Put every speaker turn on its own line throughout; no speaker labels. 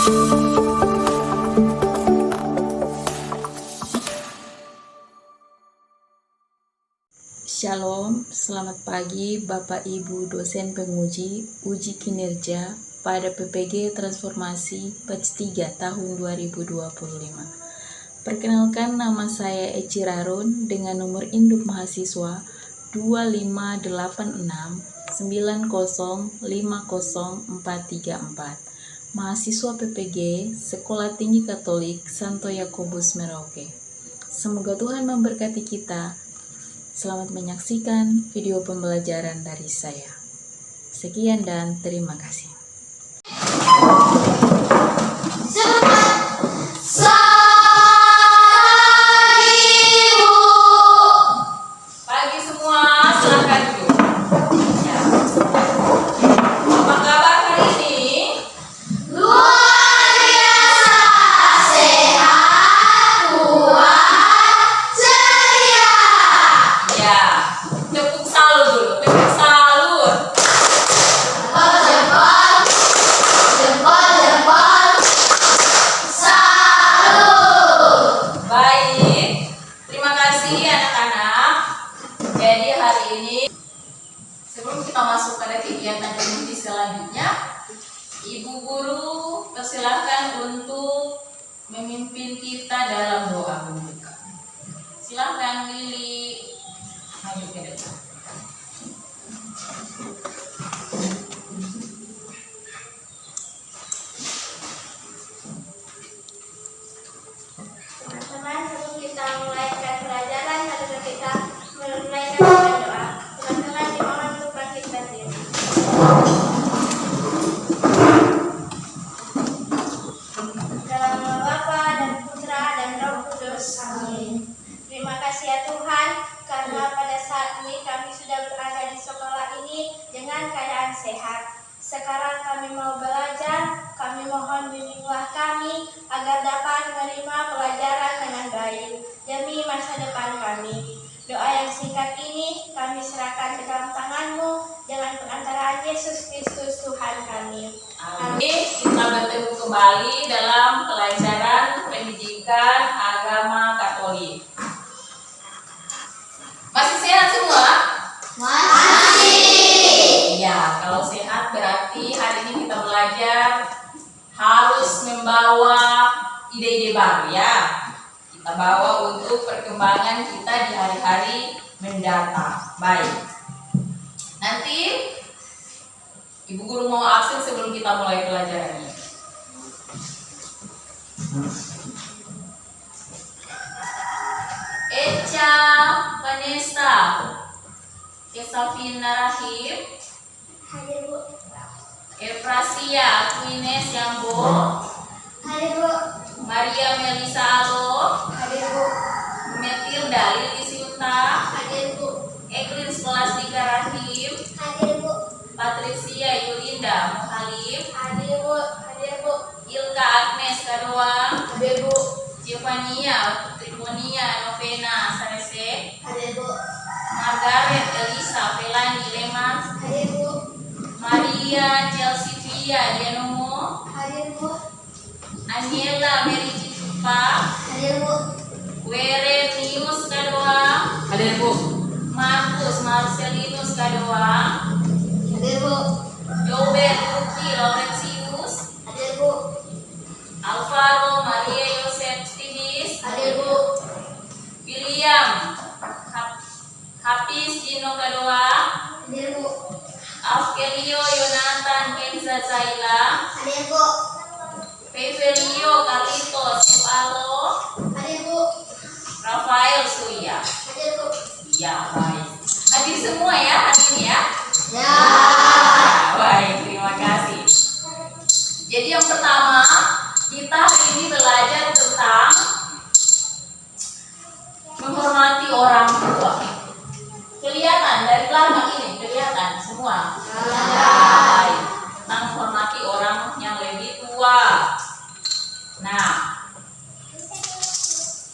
Shalom, selamat pagi Bapak Ibu dosen penguji uji kinerja pada PPG Transformasi Batch 3 tahun 2025. Perkenalkan, nama saya Eci Rarun dengan nomor induk mahasiswa 25869050434. Mahasiswa PPG Sekolah Tinggi Katolik Santo Yakobus Merauke. Semoga Tuhan memberkati kita. Selamat menyaksikan video pembelajaran dari saya. Sekian dan terima kasih.
Pagi semua, silakan duduk. Ya. Apa kabar hari ini?
Luar biasa, sehat, kuat, ceria.
Ya, tepuk salur dulu, tepuk salur.
Jempol, jempol, jempol, salut.
Baik, terima kasih anak-anak. Jadi hari ini, sebelum kita masuk pada kegiatan inti selanjutnya, Ibu Guru persilahkan untuk memimpin kita dalam doa pembuka. Silahkan Lili, maju ke depan.
Teman-teman, sebelum kita mulaikan pelajaran, marilah kita mulaikan dengan doa. Teman-teman, dimohon untuk bangkit berdiri. Dalam nama Bapa dan Putra dan Roh Kudus. Amin. Terima kasih ya Tuhan, karena pada saat ini kami sudah berada di sekolah ini dengan keadaan sehat. Sekarang kami mau belajar, kami mohon bimbinglah kami agar dapat menerima pelajaran dengan baik demi masa depan kami. Doa yang singkat ini kami serahkan ke dalam tangan-Mu dengan perantaraan Yesus Kristus Tuhan kami.
Amin. Kita bertemu kembali dalam pelajaran pendidikan agama Katolik. Masih sehat semua?
Masih.
Ya, kalau sehat berarti hari ini kita belajar harus membawa ide-ide baru ya. Kita bawa untuk perkembangan kita di hari-hari mendatang. Baik. Nanti Ibu Guru mau absen sebelum kita mulai pelajaran ini. Echa, Vanessa, Kesafina Rahim,
Hadir Bu.
Efrasia Aquines Yambo,
Hadir Bu.
Maria Melisa Alo,
Hadir Bu.
Metilda Lili Siuta,
Hadir Bu.
Eklin Skolastika Rahim,
Hadir Bu.
Patricia Yulinda Muhalim,
Hadir Bu. Hadir Bu.
Ilka Agnes Kadoang,
Hadir Bu.
Giovania Trimonia Novena Sarese,
Hadir Bu.
Margaret Elisa Pelani Lemas,
Hadir Bu.
Maria Chelsea Dianomo,
Hadir Bu.
Aniela Mary Citupa,
Hadir Bu.
Werenius Kadoang,
Hadir Bu.
Markus Marcelinus Kadoang,
Hadir Bu.
Joben Ruki Laurentius,
Hadir Bu.
Alvaro Maria Yosef Stidis,
Hadir Bu.
William Hafiz Dino Kadoang,
Hadir Bu.
Afkelio Yonatan Kenza Zaila,
Hadir Bu.
Pevelio Carlito Sepalo,
Hadir Bu.
Rafael Surya.
Hadir Bu.
Ya, baik. Hadir semua ya hari ini ya.
Ya.
Ya, baik, terima kasih. Jadi yang pertama, kita hari ini belajar tentang menghormati orang tua. Kelihatan dari belakang ini, kelihatan semua. Baik, tentang menghormati orang yang lebih tua. Nah,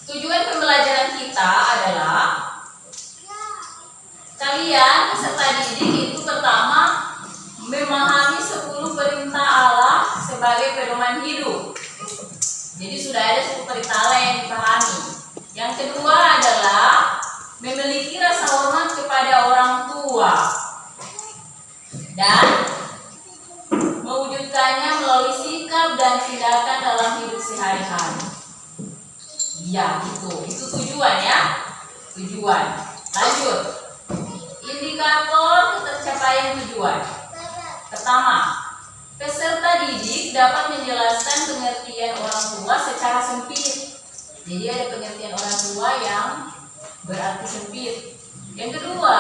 tujuan pembelajaran kita adalah kalian peserta didik itu pertama memahami 10 perintah Allah sebagai pedoman hidup. sudah ada 10 perintah Allah yang dipahami. Yang kedua adalah memiliki rasa hormat kepada orang tua dan mewujudkannya melalui sikap dan tindakan dalam hidup sehari-hari. Ya, itu tujuan ya. Tujuan. Lanjut. Indikator tercapaian tujuan. Pertama, peserta didik dapat menjelaskan pengertian orang tua secara sempit. Jadi ada pengertian orang tua yang berarti sempit. Yang kedua,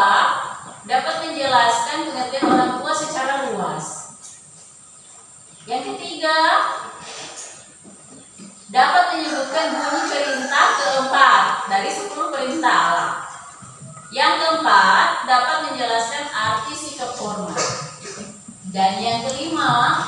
dapat menjelaskan pengertian orang tua secara luas. Yang ketiga, dapat menyebutkan bunyi perintah keempat dari 10 perintah Allah. Yang keempat, dapat menjelaskan arti sikap hormat. Dan yang kelima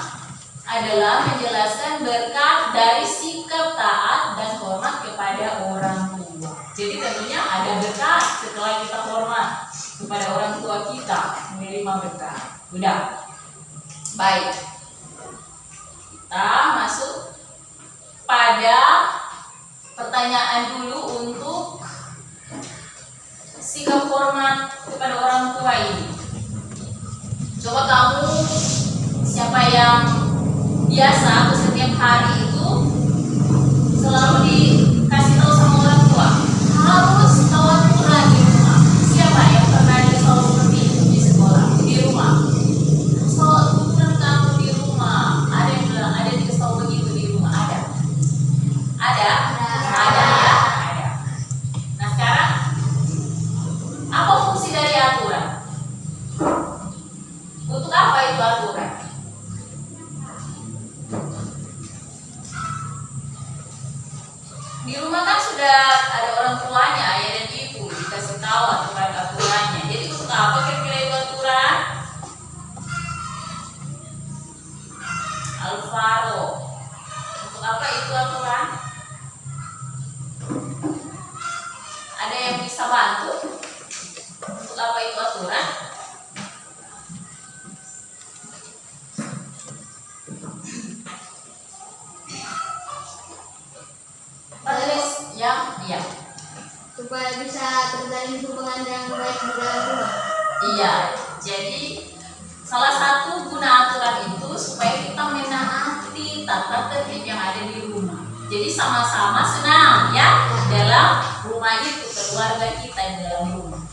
adalah menjelaskan berkat dari sikap taat dan hormat kepada orang tua. Jadi tentunya ada berkat setelah kita hormat kepada orang tua kita, menerima berkat. Udah. Baik. Kita masuk pada pertanyaan dulu untuk sikap hormat kepada orang tua ini. Coba kamu, siapa yang biasa atau setiap hari itu selalu dikasih tahu sama orang tua harus tahu aturan di rumah. Siapa yang pernah dikasih seperti itu di sekolah, di rumah? Harus tahu aturan kamu di rumah. Ada yang bilang ada yang dikasih tahu begitu di rumah? Ada? Ada ya? Ada. Nah sekarang apa fungsi dari aturan? Untuk apa itu aturan? Di rumah kan sudah ada orang tuanya, ayah dan ibu, dikasih tahu aturan-aturannya. Jadi untuk apa kira-kira itu aturan? Alvaro, untuk apa itu aturan? Ada yang bisa bantu? Untuk apa itu aturan? Iya.
Supaya bisa terjalin hubungan yang baik di dalam rumah.
Iya. Jadi salah satu guna aturan itu supaya kita menaati tata tertib yang ada di rumah. Jadi sama-sama senang ya dalam rumah itu, keluarga kita yang dalam rumah.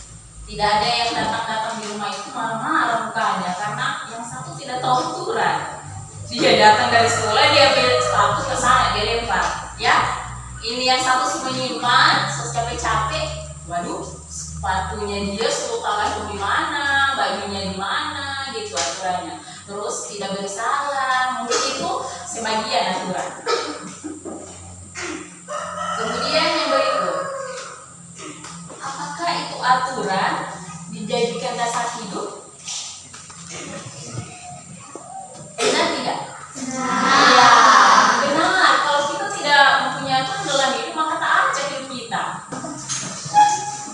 Tidak ada yang datang-datang di rumah itu marah-marah mukanya karena yang satu tidak tahu aturan. Dia datang dari sekolah, dia ambil sepatu ke sana, dia lempar, ya. Ini yang satu menyimpan, capek-capek, waduh, sepatunya dia suruh taruh di mana, bajunya di mana, gitu aturannya. Terus tidak bersalah, mungkin itu sebagian aturan. Kemudian yang berikut, apakah itu aturan dijadikan dasar hidup? Benar tidak? Ya, benar. Kalau kita tidak mempunyai aturan dalam hidup, maka tak ada hidup kita.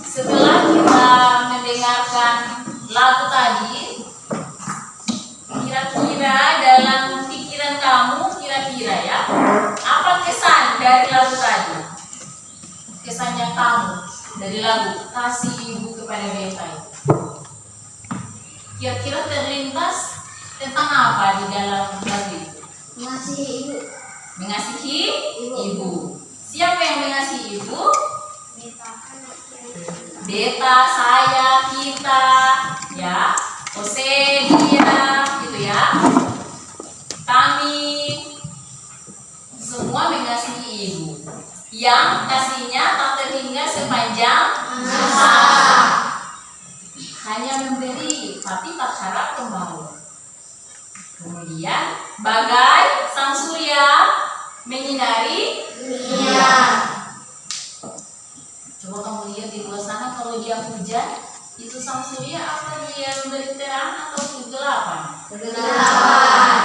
Setelah kita mendengarkan lagu tadi, kira-kira dalam pikiran kamu, kira-kira ya, apa kesan dari lagu tadi? Kesannya kamu dari lagu Kasih Ibu Kepada Beta. Kira-kira terlintas tentang apa di dalam lagu itu?
Mengasihi ibu.
Mengasihi ibu. Siapa yang mengasihi ibu? Beta, saya, kita, ya, Jose, dia, gitu ya. Kami semua mengasihi ibu. Yang kasihnya tak terhingga sepanjang masa. Hanya memberi, tapi tak harap kembali. Kemudian, bagai sang surya menyinari dunia. Coba kamu lihat di luar sana, kalau dia hujan, itu sang surya apa dia memberi terang atau kegelapan? Kegelapan.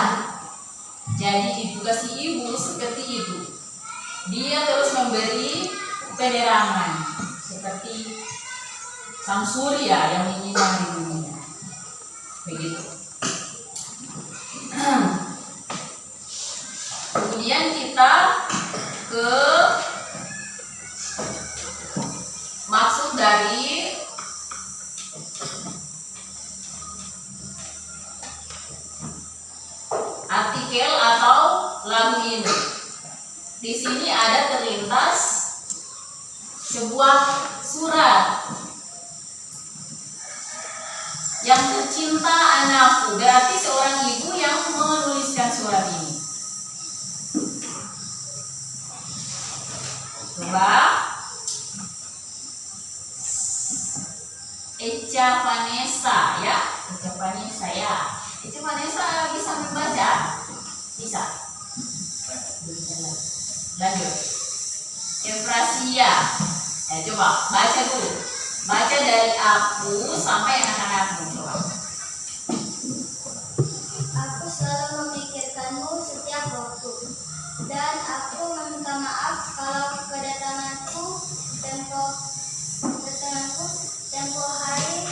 Jadi ditugasi ibu seperti itu. Dia terus memberi penerangan seperti sang surya yang menyinari dunia. Begitu. Kemudian kita ke artikel atau lagu ini. Di sini ada terlintas sebuah surat. Yang tercinta anakku, berarti seorang ibu yang menuliskan surat ini. Coba Echa Vanessa ya, Echa Vanessa ya. Echa Vanessa bisa membaca? Bisa. Lanjut. Efrasia. Coba baca dulu. Baca dari aku sampai anak-anakmu. Coba.
Aku selalu memikirkanmu setiap waktu, dan aku meminta maaf kalau kedatanganku tempo hari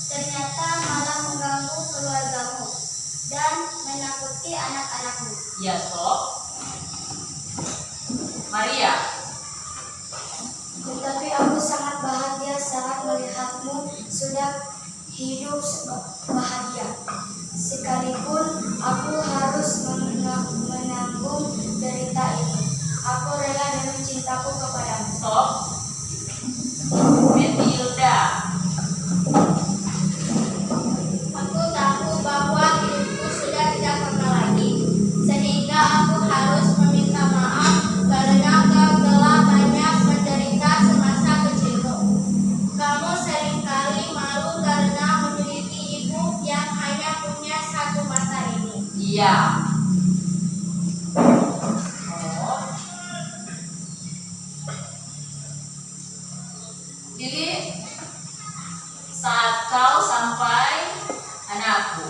ternyata malah mengganggu keluargamu dan menakuti anak-anakmu.
Ya, stop. Maria.
Tetapi aku sangat bahagia saat melihatmu sudah hidup bahagia. Sekalipun aku harus menanggung derita ini, aku rela demi cintaku kepadamu.
Stop. Matilda.
Aku tahu bahwa hidupku sudah tidak pernah lagi, sehingga aku harus meminta maaf karena kau telah banyak menderita semasa kecilku. Kamu seringkali malu karena memiliki ibu yang hanya punya satu mata ini.
Iya. Jadi saat kau sampai anakku,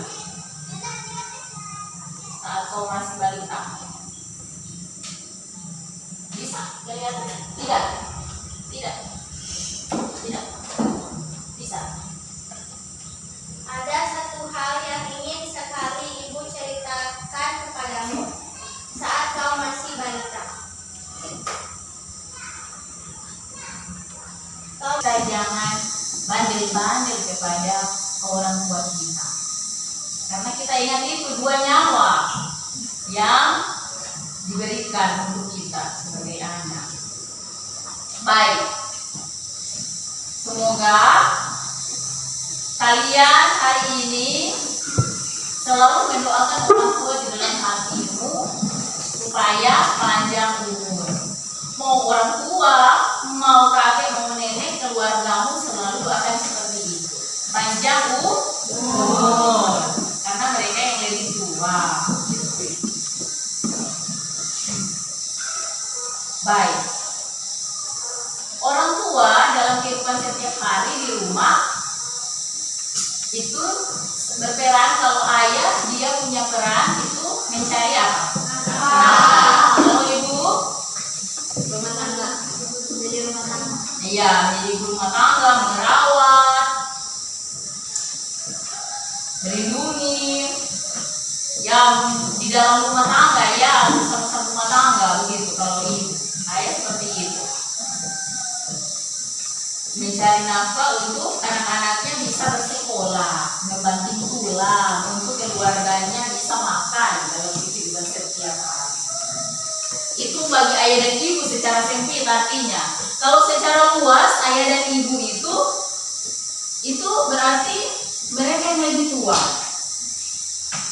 saat kau masih balita, bisa kelihatan? Tidak, tidak, tidak, bisa.
Ada satu hal yang ingin sekali ibu ceritakan kepadamu saat kau masih balita.
Kita jangan bandel-bandel kepada orang tua kita, karena kita ingat itu 2 nyawa yang diberikan untuk kita sebagai anak. Baik, semoga kalian hari ini selalu mendoakan orang tua di dalam hatimu supaya panjang umur. Mau orang tua, mau kakek, mau nenek, keluargamu selalu akan seperti itu. Panjang umur, karena mereka yang lebih tua. Baik, orang tua dalam kehidupan setiap hari di rumah itu berperan. Kalau ayah, dia punya peran itu mencari apa? Kalau ibu,
Rumah tangga, menjadi rumah tangga.
iya, menjadi ibu rumah tangga, merawat, melindungi, yang di dalam rumah tangga, ya sama-sama rumah tangga begitu. Kalau ibu, ayah seperti itu, mencari nafkah untuk anak-anaknya bisa bersekolah, membanting tulang, untuk keluarganya bisa makan dalam kehidupan setiap hari. Itu bagi ayah dan ibu secara sempit artinya. Kalau secara luas ayah dan ibu itu berarti mereka yang lebih tua.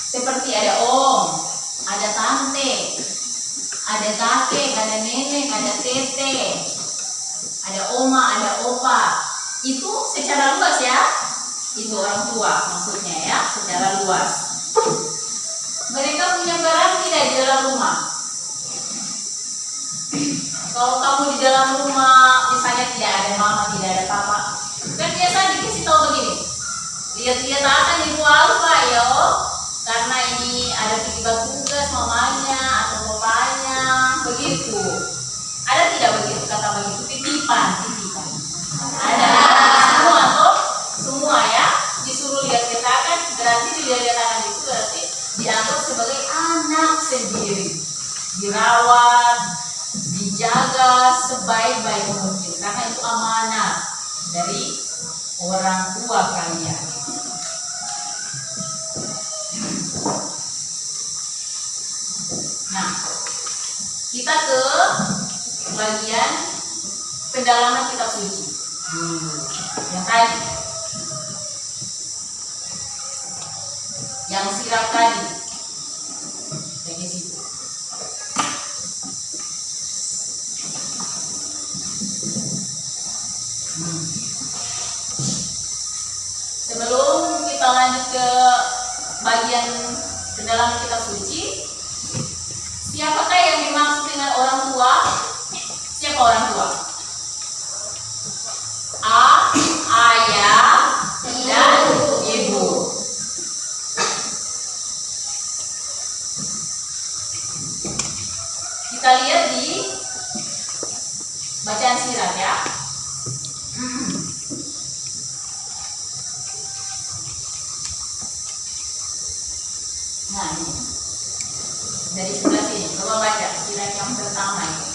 Seperti ada om, ada tante, ada kakek, ada nenek, ada tete, ada oma, ada opa. Itu secara luas ya. Itu orang tua maksudnya ya, secara luas. Mereka punya peran tidak di dalam rumah. Kalau kamu di dalam rumah, misalnya tidak ada mama, tidak ada papa, kan biasa dikasih tahu begini, lihat-lihat akan ibu Alfa ya, karena ini ada tiba tugas mamanya atau papanya, begitu. Ada tidak begitu kata begitu? Titipan. Ada semua toh, semua ya, disuruh lihat-lihat, berarti dilihat-lihat itu berarti dianggap sebagai anak sendiri, dirawat, dijaga sebaik-baik mungkin, karena itu amanah dari orang tua kalian. Nah, kita ke bagian pendalaman kitab suci. Yang tadi, yang sirap tadi, dari situ. Sebelum kita lanjut ke bagian pendalaman kitab suci, siapakah yang dimaksud dengan orang tua? Siapa orang tua? Ayah dan ibu. Kita lihat di bacaan sirat ya. Nah, ini dari sebelah sini, coba baca sirat yang pertama ini,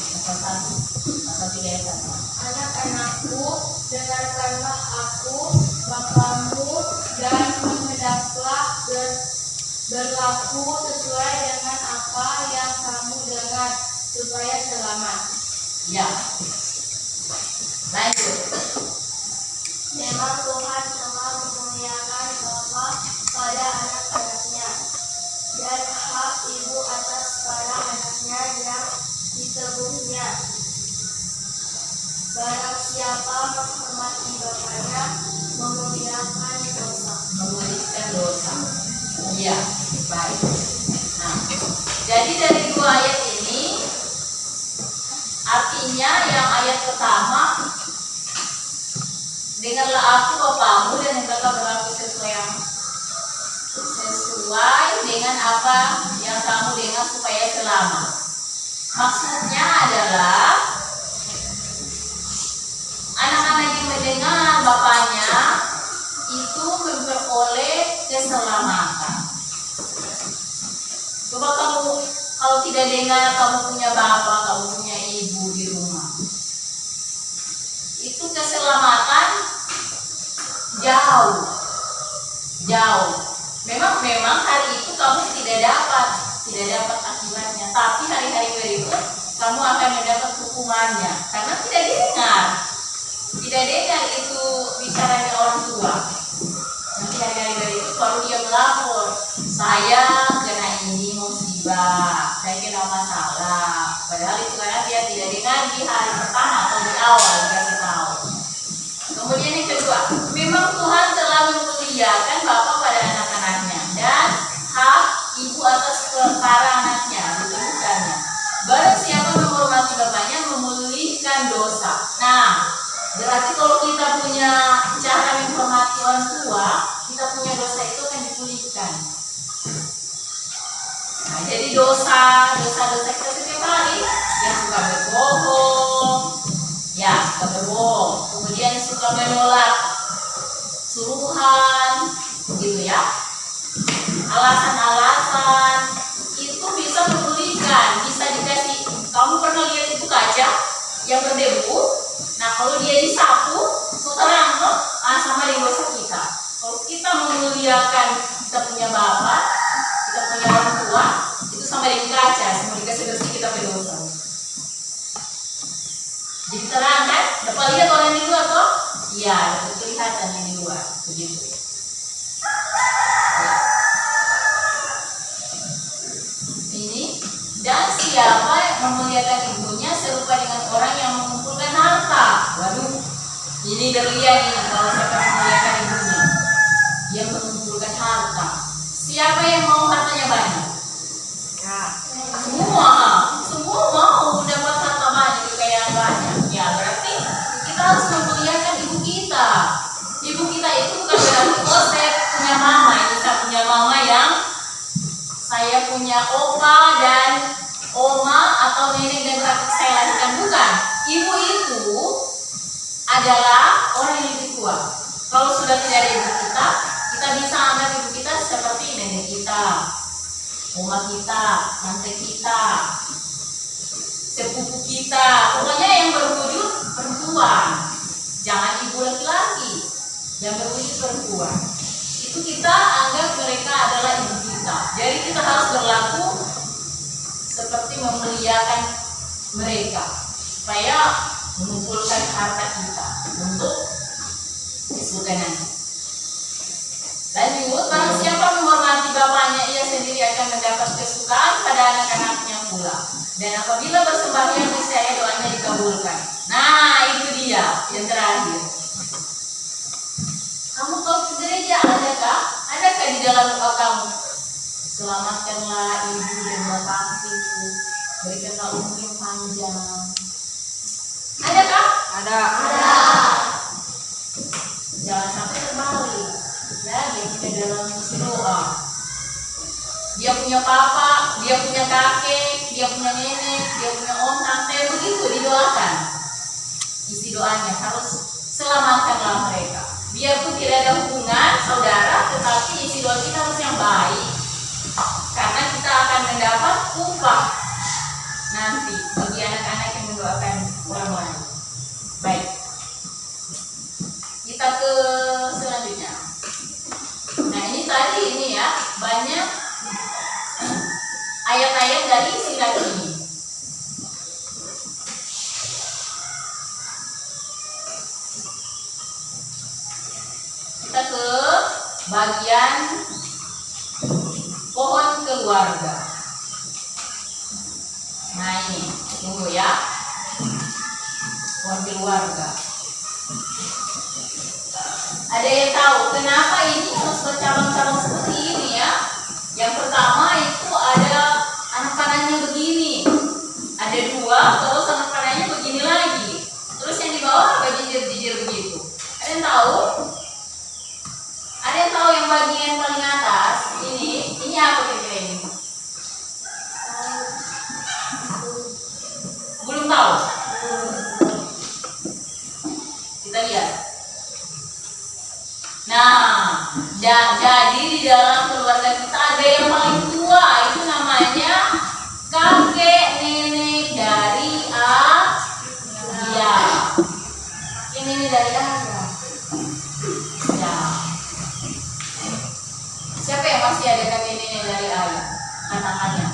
pasal 3 ayat 1.
Anak-anakku, dengarkanlah aku, Bapamu, dan hendaklah berlaku sesuai dengan apa yang kamu dengar, supaya selamat.
Ya. Lanjut.
Memang Tuhan telah memuliakan bapa pada anak-anaknya, dan hak ibu atas para anaknya yang diteguhnya. Barang siapa menghormati bapaknya, memuliakan dosa.
Memulihkan dosa. Iya, baik. Nah, jadi dari dua ayat ini, artinya yang ayat pertama, dengarlah aku Bapamu dan hendaklah berlaku sesuai dengan apa yang kamu dengar supaya selamat. Maksudnya adalah anak-anak yang mendengar bapaknya itu memperoleh keselamatan. Coba kamu kalau tidak dengar, kamu punya bapak, kamu punya ibu di rumah, itu keselamatan jauh. Memang hari itu kamu tidak dapat akibatnya, tapi hari-hari berikut kamu akan mendapat hukumannya karena tidak dengar itu bicaranya orang tua. Nanti hari-hari berikut baru dia melapor, saya kena ini musibah, saya kena masalah. Padahal itu karena dia tidak dengar di hari pertama atau di awal dikasih tahu. Kemudian yang kedua, memang Tuhan telah memuliakan bapak pada anak-anaknya dan hak ibu atas para anaknya ditentukannya. Barang siapa menghormati bapaknya, memulihkan dosa. Nah, berarti kalau kita punya cara menghormati orang tua, kita punya dosa itu akan dipulihkan. Nah, jadi dosa kita setiap hari, yang suka berbohong, kemudian suka menolak suruhan, gitu ya. Alasan-alasan itu bisa memulihkan, bisa dikasih. Kamu pernah lihat itu kaca yang berdebu? Nah, kalau dia disapu, itu terang loh, sama dengan dosa kita. Kalau kita memuliakan kita punya bapak, kita punya orang tua, itu sama dengan kaca, semua dikasih bersih kita berdosa. Jadi terang kan? Dapat lihat orang di luar toh? Iya, dapat kelihatan yang di luar, begitu. Ini, dan siapa yang memuliakan ibunya serupa dengan orang yang mengumpulkan harta. Waduh, ini berlian ini kalau siapa memuliakan ibunya, dia mengumpulkan harta. Siapa yang mau hartanya banyak? Semua mau dapat harta banyak, kekayaan banyak. Ya berarti kita harus memuliakan ibu kita. Ibu kita itu bukan berarti saya punya mama, ini saya punya mama yang saya punya opa dan oma atau nenek dan kakek saya lahirkan, bukan. Ibu itu adalah orang yang lebih tua. Kalau sudah tidak ada ibu kita bisa anggap ibu kita seperti nenek kita, oma kita, tante kita, sepupu kita, pokoknya yang berwujud perempuan. Jangan ibu laki-laki, yang berwujud perempuan. Itu kita anggap mereka adalah ibu kita. Jadi kita harus berlaku seperti memuliakan mereka supaya mengumpulkan harta kita untuk di surga nanti. Lanjut, barang siapa menghormati bapaknya, ia sendiri akan mendapat kesukaan pada anak-anaknya pula. Dan apabila bersembahyang, niscaya doanya dikabulkan. Nah, itu dia yang terakhir. Kamu kalau ke gereja adakah? Adakah di dalam doa kamu? Selamatkanlah ibu dan bapakku, berikanlah umur yang panjang. Adakah?
Ada.
Jangan sampai terbalik. Ya, dia punya dalam isi doa. Dia punya papa, dia punya kakek, dia punya nenek, dia punya om, tante, begitu didoakan. Isi doanya harus selamatkanlah mereka. Biarpun tidak ada hubungan saudara, tetapi isi doa kita harus yang baik. Karena kita akan mendapat upah nanti bagi anak-anak yang mendoakan orang lain. Baik. Kita ke selanjutnya. Nah, ini ya, banyak ayat-ayat dari silat ini. Kita ke bagian pohon keluarga. Nah, ini tunggu ya, pohon keluarga. Ada yang tahu kenapa ini harus bercabang-cabang seperti ini ya? Yang pertama itu ada anak panahnya begini, ada dua, terus anak panahnya begini lagi, terus yang di bawah apa jijir-jijir begitu. Ada yang tahu? Ada yang tahu yang bagian paling atas ini apa kira-kira ini? Belum tahu? Kita lihat. Nah, jadi di dalam keluarga kita ada yang paling tua, itu namanya kakek nenek dari ayah. Kakek nenek dari ayah. Ya. Siapa yang masih ada kakek nenek dari ayah? Anak-anaknya.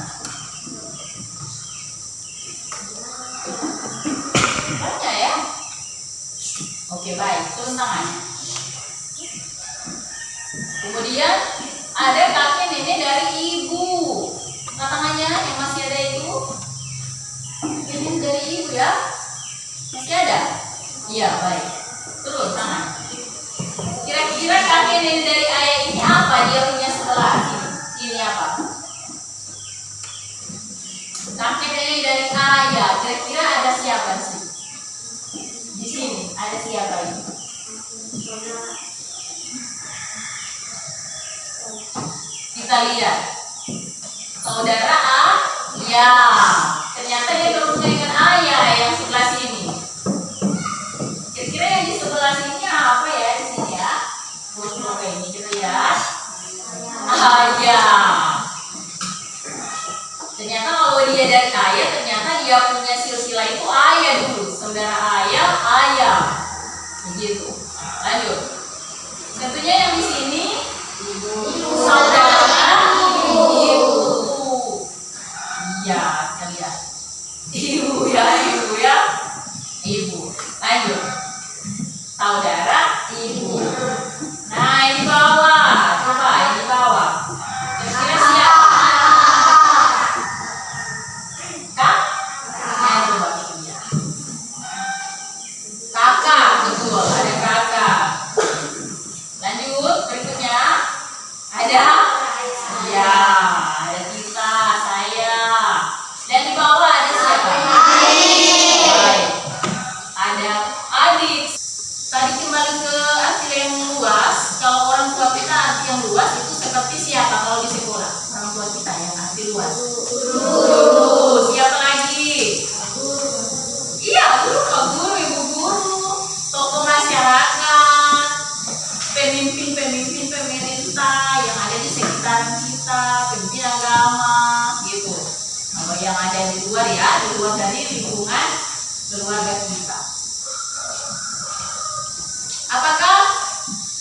Banyak ya? Oke, baik. Turun tangan. Kemudian ada kakek nenek dari ibu. Tangannya yang masih ada itu kakek nenek dari ibu ya? Masih ada? Iya, baik. Terus tangan. Kira-kira kakek nenek dari ayah ini apa? Dia punya sebelah sini. Ini apa? Kakek nenek dari ayah. Kira-kira ada siapa sih? Di sini ada siapa ini? Kita lihat saudara ya, ternyata dia berhubungan dengan ayah yang sebelah sini. Kira-kira yang di sebelah sini apa ya di sini ya? Oke, ini kita lihat ayah. Ternyata kalau dia dari ayah, ternyata dia punya silsilah itu ayah dulu, saudara ayah, begitu. Lanjut. Tentunya yang di sini saudara ibu. Iya, kita lihat. Ibu ya. Ibu. Lanjut. Saudara ibu. Nah, ini bawah. Coba ini bawah. Kira-kira siapa? Kak? Nah, coba kita lihat. Kakak, betul. Ada kakak. Lanjut, berikutnya. Ada? Ya, ada kita, saya. Dan di bawah ada siapa? Baik. Ada adik. Tadi kembali ke arti yang luas. Kalau orang tua kita arti yang luas itu seperti siapa kalau di sekolah? Orang tua kita yang arti luas. Guru. Siapa lagi? Iya, guru, ibu guru, tokoh masyarakat, pemimpin pemerintah yang ada di sekitaran kita, pemimpin agama, gitu. Nah, yang ada di luar ya, di luar dari lingkungan keluarga kita. Apakah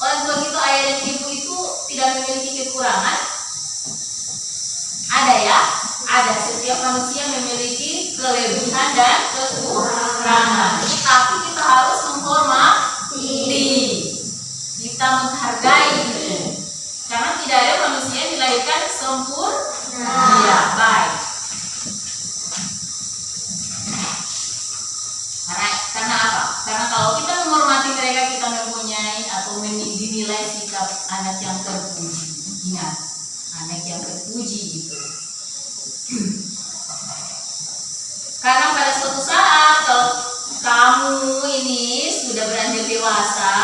orang tua kita, ayah dan ibu itu tidak memiliki kekurangan? Ada ya, ada, setiap manusia memiliki kelebihan dan kekurangan. Tapi kita harus menghormati, kita menghargai itu. Karena tidak ada manusia yang dilahirkan sempurna. Ya, baik. Karena apa? Karena kalau kita menghormati mereka, kita mempunyai atau dinilai sikap anak yang terpuji. Ingat, anak yang terpuji itu. Karena pada suatu saat kalau kamu ini sudah beranjak dewasa,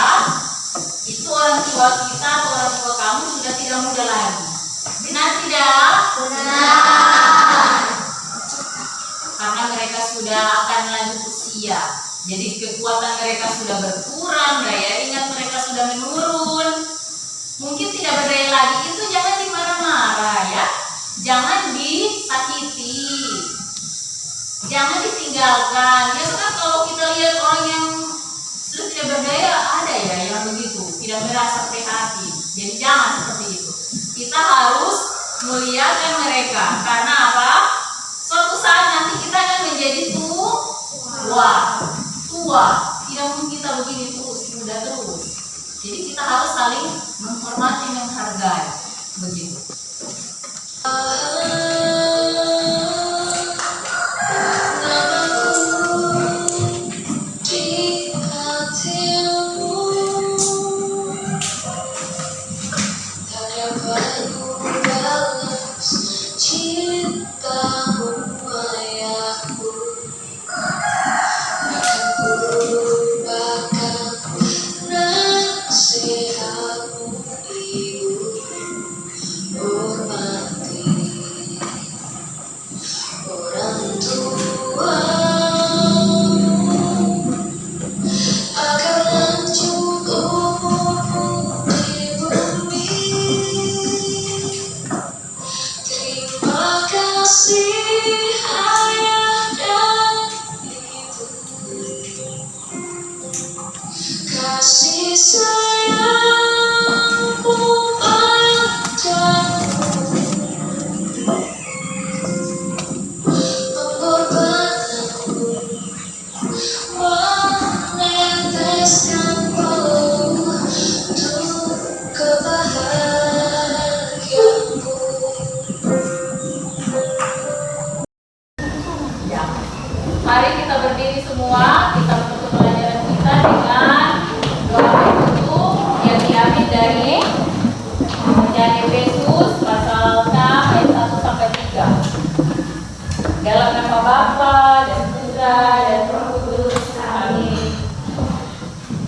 itu orang tua kita atau orang tua kamu sudah tidak muda lagi. Benar tidak?
Benar.
Karena mereka sudah akan lanjut usia. Jadi kekuatan mereka sudah berkurang, daya ingat mereka sudah menurun. Mungkin tidak berdaya lagi, itu jangan dimarah-marah ya. Jangan disakiti. Jangan ditinggalkan. Ya kan kalau kita lihat orang yang sudah tidak berdaya, ada ya yang begitu, tidak merasa prihatin. Jadi jangan seperti itu. Kita harus muliakan mereka. Karena apa? Suatu saat nanti kita akan menjadi tua. Tidak mungkin kita begini terus, muda terus. Jadi kita harus saling menghormati, menghargai. Begitu. Mari kita berdiri semua, kita menutup pelajaran kita dengan doa penutup yang diambil dari Perjanjian Efesus pasal 6 ayat 1 sampai 3. Dalam nama Bapa dan Putra dan Roh Kudus. Amin.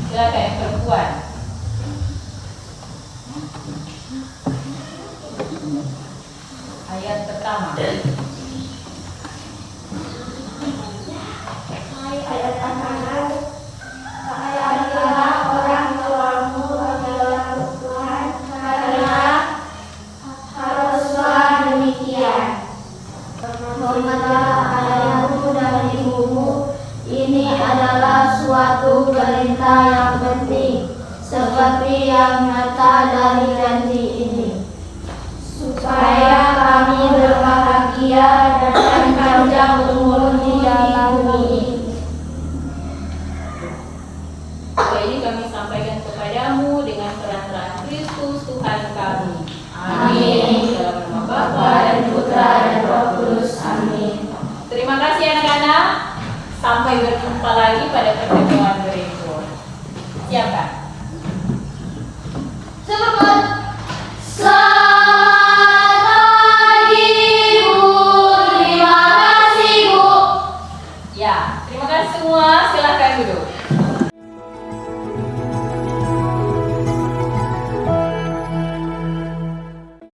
Silakan yang perempuan. Ayat pertama.
Orang tuamu adalah Tuhan, karena haruslah demikian. Hormatlah ayahmu dan ibumu. Ini adalah suatu perintah yang penting, seperti yang nyata dari janji ini, supaya kami berbahagia dan panjang umur di dalam bumi ini.
Ini kami sampaikan kepadamu dengan perantaraan Kristus Tuhan kami. Amin. Dalam nama Bapa dan Putra dan Roh Kudus. Amin. Terima kasih anak-anak. Sampai berjumpa lagi pada pertemuan berikut. Siapkan.